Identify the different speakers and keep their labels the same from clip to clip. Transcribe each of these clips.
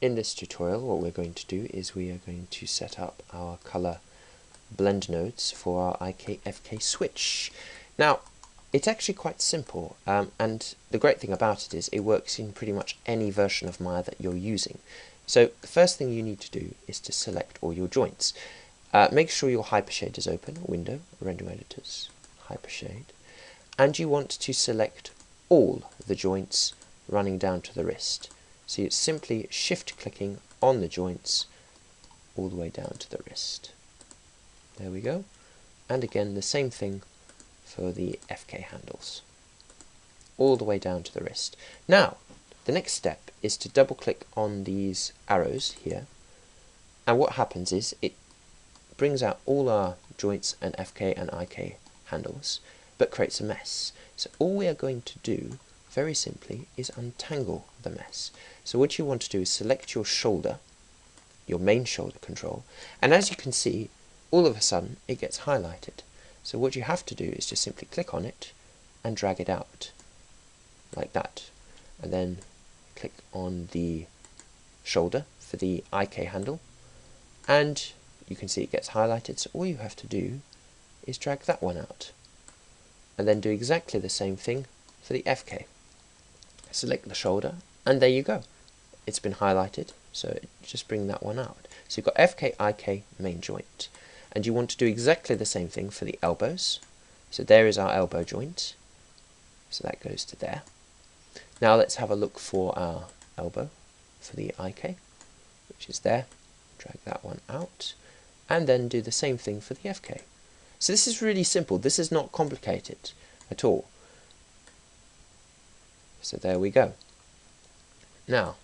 Speaker 1: In this tutorial, what we're going to do is we are going to set up our color blend nodes for our IK-FK switch. Now, it's actually quite simple, and the great thing about it is it works in pretty much any version of Maya that you're using. So the first thing you need to do is to select all your joints. Make sure your Hypershade is open, Window, Render Editors, Hypershade, and you want to select all the joints running down to the wrist. So it's simply shift clicking on the joints all the way down to the wrist. There we go. And again the same thing for the FK handles. All the way down to the wrist. Now, the next step is to double click on these arrows here. And what happens is it brings out all our joints and FK and IK handles, but creates a mess. So all we are going to do very simply is untangle the mess. So what you want to do is select your shoulder, your main shoulder control, and as you can see, all of a sudden it gets highlighted. So what you have to do is just simply click on it and drag it out like that, and then click on the shoulder for the IK handle, and you can see it gets highlighted. So all you have to do is drag that one out, and then do exactly the same thing for the FK. Select the shoulder, and there you go. It's been highlighted, so just bring that one out. So you've got FK, IK, main joint. And you want to do exactly the same thing for the elbows. So there is our elbow joint. So that goes to there. Now let's have a look for our elbow for the IK, which is there. Drag that one out. And then do the same thing for the FK. So this is really simple. This is not complicated at all. So there we go. Now,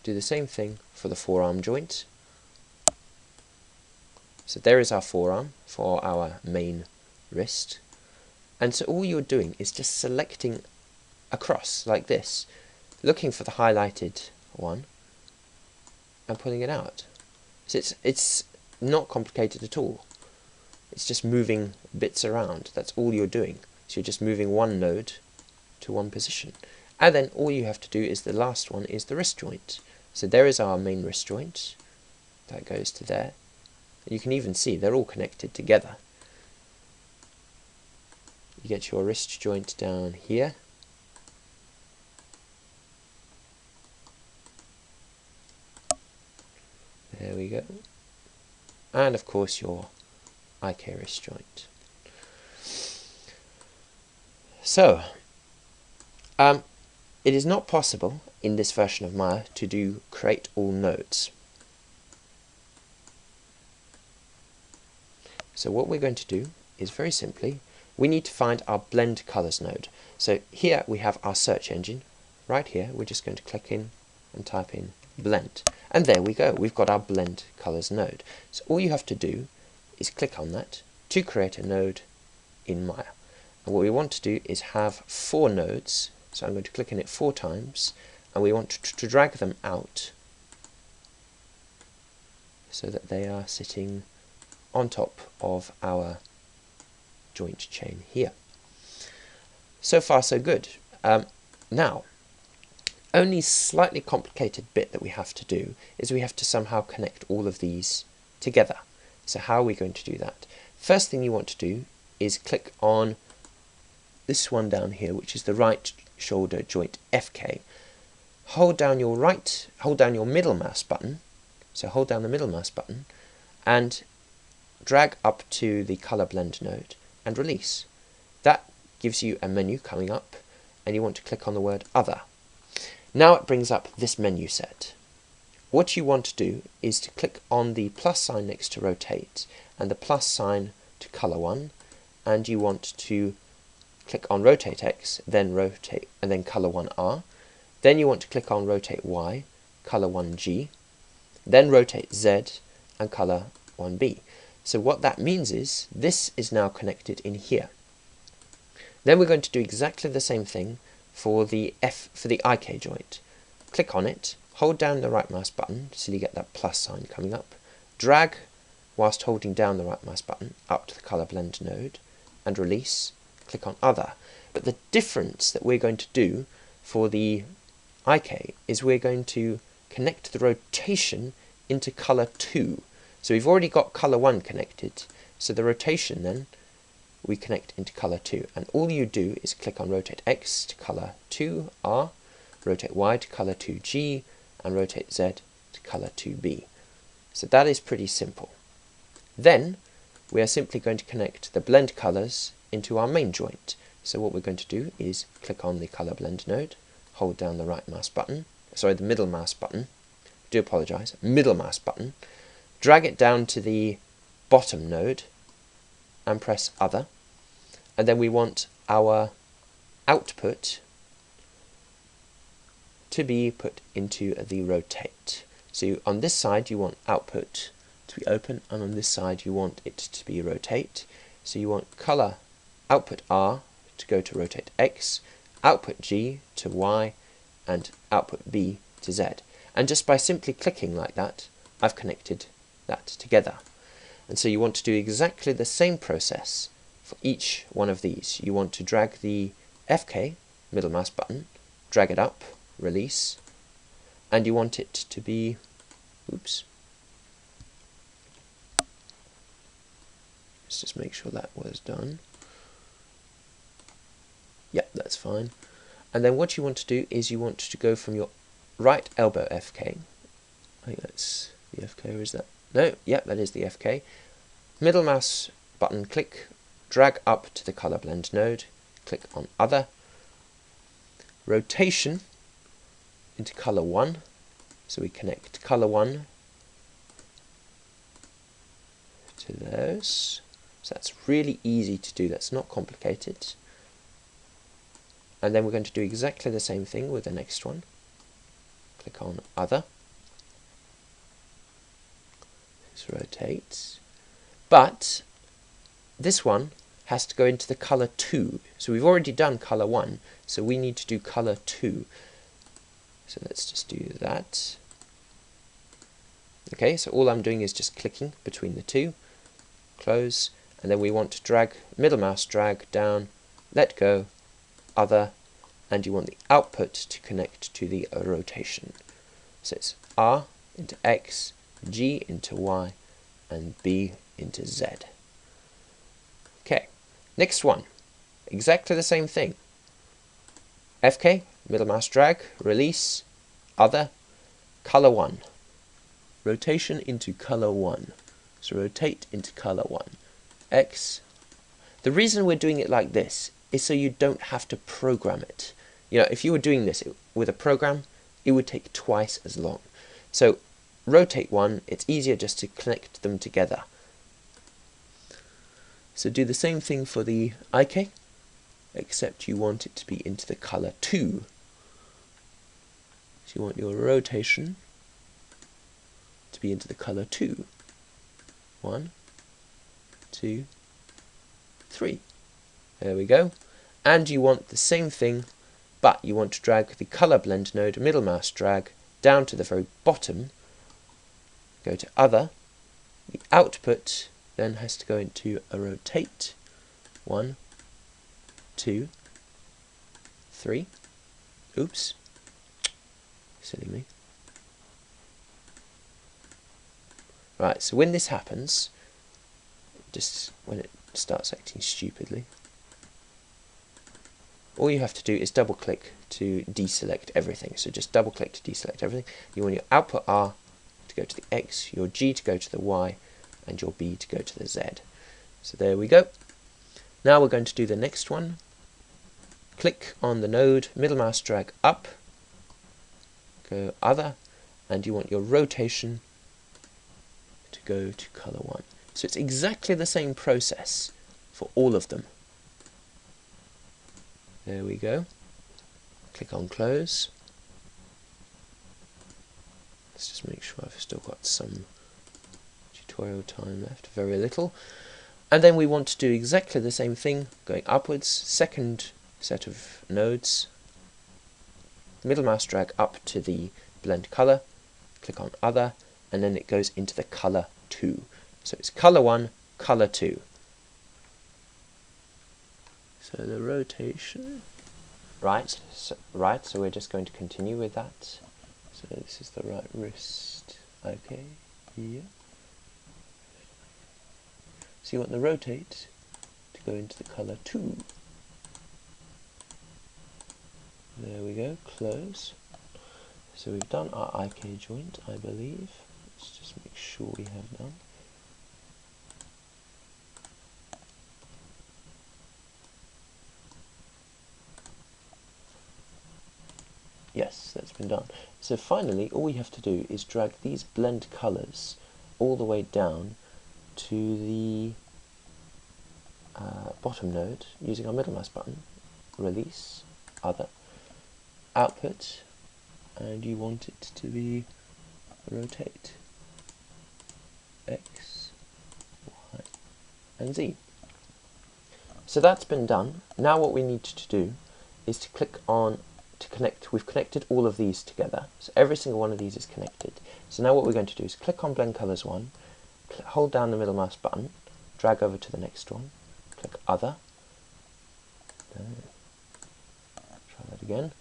Speaker 1: do the same thing for the forearm joint. So there is our forearm for our main wrist. And so all you're doing is just selecting across like this, looking for the highlighted one and pulling it out. So it's not complicated at all. It's just moving bits around. That's all you're doing. So you're just moving one node to one position. And then all you have to do is the last one is the wrist joint. So there is our main wrist joint. That goes to there. You can even see they're all connected together. You get your wrist joint down here. There we go. And of course your IK wrist joint. So, it is not possible in this version of Maya to do create all nodes. So what we're going to do is very simply, we need to find our blend colors node. So here we have our search engine. Right here, we're just going to click in and type in blend. And there we go, we've got our blend colors node. So all you have to do is click on that to create a node in Maya. And what we want to do is have 4 nodes. So I'm going to click on it 4 times, and we want to drag them out so that they are sitting on top of our joint chain here. So far so good. Now, only slightly complicated bit that we have to do is we have to somehow connect all of these together. So how are we going to do that? First thing you want to do is click on this one down here, which is the right shoulder joint FK. Hold down your middle mouse button. So hold down the middle mouse button and drag up to the color blend node and release. That gives you a menu coming up, and you want to click on the word other. Now it brings up this menu set. What you want to do is to click on the plus sign next to rotate and the plus sign to color one, and you want to click on rotate X, then rotate, and then color 1R. Then you want to click on rotate Y, color 1G, then rotate Z and color 1B. So what that means is this is now connected in here. Then we're going to do exactly the same thing for the IK joint. Click on it, hold down the right mouse button so you get that plus sign coming up. Drag whilst holding down the right mouse button up to the color blend node and release. Click on other. But the difference that we're going to do for the IK is we're going to connect the rotation into color 2. So we've already got color 1 connected, so the rotation then we connect into color 2, and all you do is click on rotate X to color 2 R, rotate Y to color 2 G, and rotate Z to color 2 B. So that is pretty simple. Then we are simply going to connect the blend colors into our main joint. So what we're going to do is click on the color blend node, hold down the the middle mouse button, do apologize, middle mouse button, drag it down to the bottom node and press other, and then we want our output to be put into the rotate. So on this side you want output to be open, and on this side you want it to be rotate. So you want color output R to go to rotate X, output G to Y, and output B to Z. And just by simply clicking like that, I've connected that together. And so you want to do exactly the same process for each one of these. You want to drag the FK, middle mouse button, drag it up, release, and you want it to be, oops, let's just make sure that was done. Yep, that's fine. And then what you want to do is you want to go from your right elbow FK, I think that's the FK, or is that? No, yep, that is the FK. Middle mouse button click, drag up to the color blend node, click on other, rotation into color 1, so we connect color 1 to those. So that's really easy to do, that's not complicated. And then we're going to do exactly the same thing with the next one. Click on other, let's rotate, but this one has to go into the color 2. So we've already done color 1, so we need to do color 2. So let's just do that. Okay, so all I'm doing is just clicking between the two, close, and then we want to drag, middle mouse drag down, let go, other, and you want the output to connect to the rotation. So it's R into X, G into Y, and B into Z. Okay, next one, exactly the same thing. FK, middle mouse drag, release, other, color 1. Rotation into color 1. So rotate into color 1. X. The reason we're doing it like this is so you don't have to program it. You know, if you were doing this with a program, it would take twice as long. So rotate 1, it's easier just to connect them together. So do the same thing for the IK, except you want it to be into the color 2. So you want your rotation to be into the color 2. 1, 2, 3. There we go. And you want the same thing, but you want to drag the color blend node, middle mouse drag, down to the very bottom, go to other, the output then has to go into a rotate, 1, 2, 3, oops, silly me. Right, so when this happens, just when it starts acting stupidly, all you have to do is double click to deselect everything. So just double click to deselect everything. You want your output R to go to the X, your G to go to the Y, and your B to go to the Z. So there we go. Now we're going to do the next one. Click on the node, middle mouse drag up, go other, and you want your rotation to go to color 1. So it's exactly the same process for all of them. There we go. Click on close. Let's just make sure I've still got some tutorial time left, very little. And then we want to do exactly the same thing, going upwards, second set of nodes, middle mouse drag up to the blend color, click on other, and then it goes into the color 2. So it's color 1, color 2. So the rotation Right, so we're just going to continue with that. So this is the right wrist. Okay, yeah. So you want the rotate to go into the colour 2. There we go, close. So we've done our IK joint, I believe. Let's just make sure we have done. Yes, that's been done. So finally, all we have to do is drag these blend colours all the way down to the bottom node using our middle mouse button, release, other, output, and you want it to be rotate, X, Y, and Z. So that's been done. Now what we need to do is to click on to connect. We've connected all of these together, so every single one of these is connected. So now what we're going to do is click on Blend Colors 1, hold down the middle mouse button, drag over to the next one, click Other, try that again,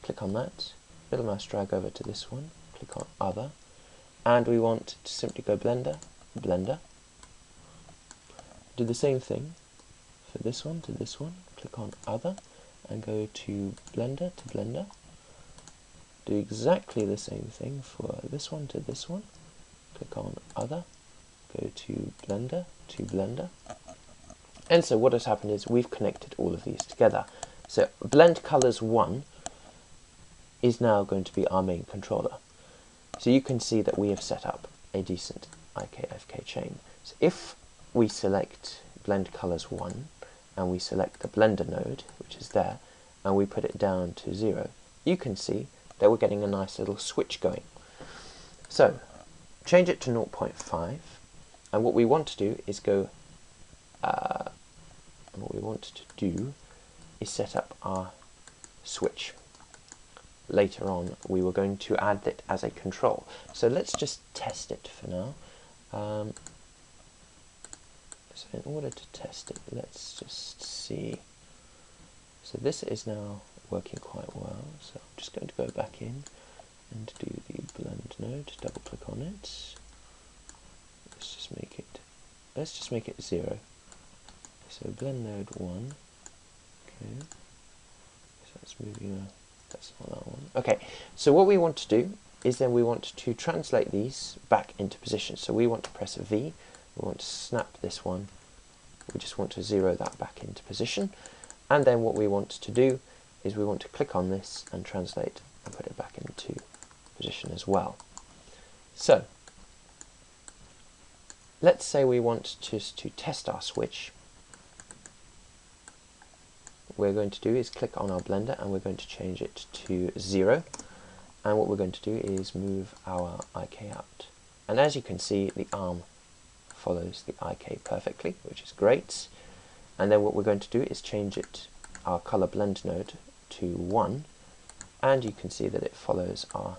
Speaker 1: click on that, middle mouse drag over to this one, click on Other, and we want to simply go Blender, Blender, do the same thing for this one to this one, click on Other, and go to Blender to Blender. Do exactly the same thing for this one to this one. Click on Other, go to Blender to Blender. And so what has happened is we've connected all of these together. So Blend Colors 1 is now going to be our main controller. So you can see that we have set up a decent IK-FK chain. So if we select Blend Colors 1, and we select the Blender node, which is there, and we put it down to 0, you can see that we're getting a nice little switch going. So, change it to 0.5, and what we want to do is set up our switch. Later on, we were going to add it as a control. So let's just test it for now. So in order to test it, let's just see. So this is now working quite well. So I'm just going to go back in and do the blend node, double click on it. Let's just make it 0. So blend node 1. Okay. So that's moving, that's not that one. Okay, so what we want to do is then we want to translate these back into position. So we want to press V. We want to snap this one, we just want to 0 that back into position, and then what we want to do is we want to click on this and translate and put it back into position as well. So let's say we want just to test our switch. What we're going to do is click on our blender and we're going to change it to 0, and what we're going to do is move our IK out, and as you can see the arm follows the IK perfectly, which is great. And then what we're going to do is change our color blend node to 1, and you can see that it follows our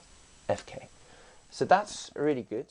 Speaker 1: FK. So that's really good.